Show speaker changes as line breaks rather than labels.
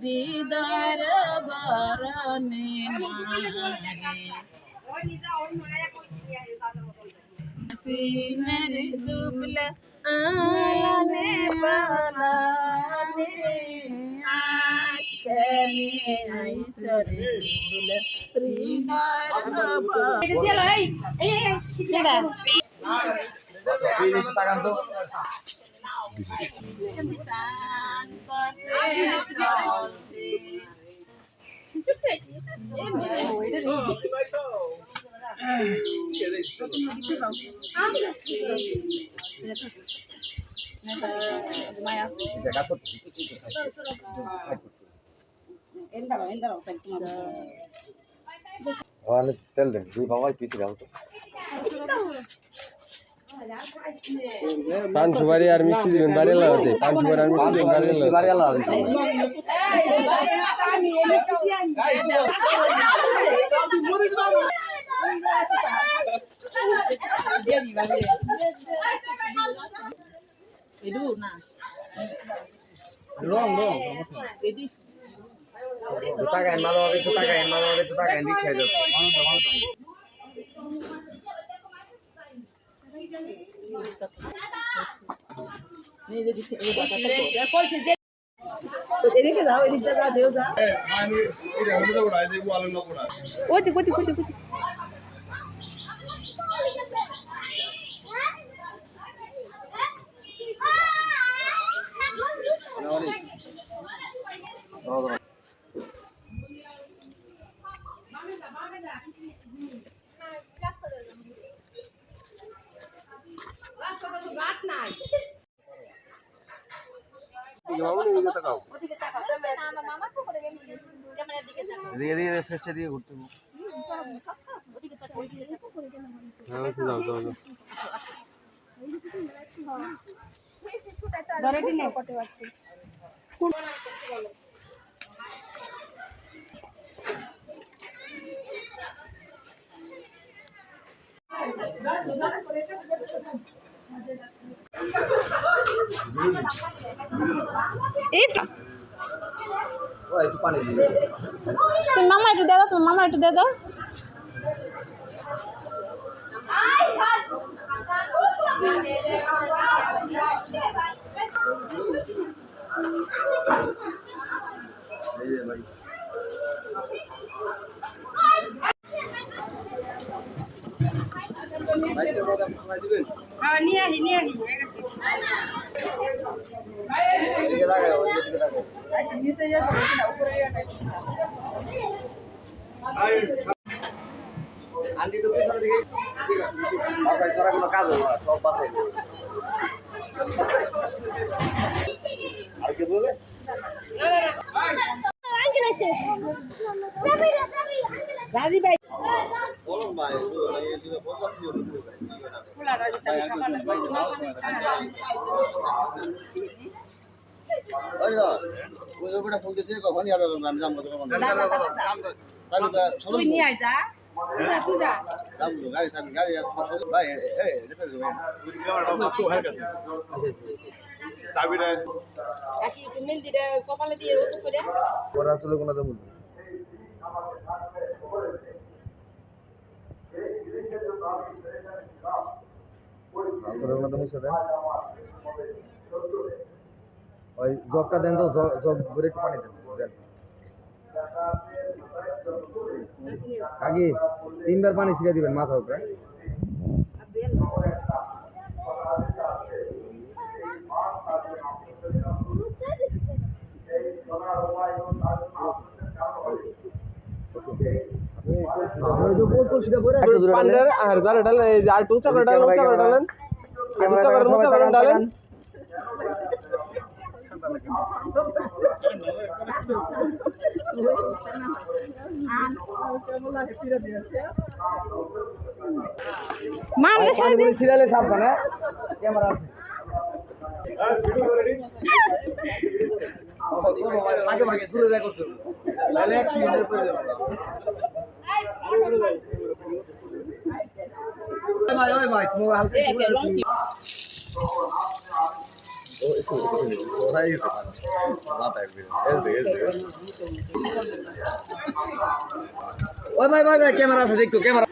হৃদয়ের বরণে সিনের দুবল আলানে পালানে আজকানে আইসরে দুবল হৃদয়ের
তেল দেন দুই বাবাই পিছি দাও তো পান সুপারি আর মিষ্টি দিবেন বাড়ি লাগাতে পান সুপারি আর মিষ্টি দিবেন বাড়ি লাগাতে
এদিকে যাও এদিকে যা দেও যা ওদি ওদি ওদি ওদি তুমি মামা একটু দে দাও তোমার মামা একটু দে দাও নিয়ে আহি হয়ে গেছে
আন্টি তো পিছনে দিকে বাসায় সারা কোনো কাজ হবে না সব বাসায় আর কি বলবে আঙ্কেল এসে দাদি ভাই বলুন ভাই এই দিনে 50 ইউরো দিবে ভাই ফুলাটা দিতে সামান ওই না ওই ওটা ফোন দিতে কখনই হবে আমি জানবো
তুই নিয়ে আয় যা তুই যা
গাড়ি ভাই
মেহেন্দিটা কপালে দিয়ে করে
ওরা তুলে কোনো দেবো ওই জগটা দেন তো জগ ভরে একটু পানি দেন আগে 3 বার পানি ছিটিয়ে দিবেন মাথার উপরে আর
ক্যামেরা ডালেন সিরিয়ালে সাবধানে ক্যামেরা আগে ভাগে দূরে যায় করতে তাহলে অ্যাক্সিডেন্টের পরে যাবে ভাই ওই ভাই তুমি হালকা ওই ভাই ভাই ক্যামেরা আছে দেখো ক্যামেরা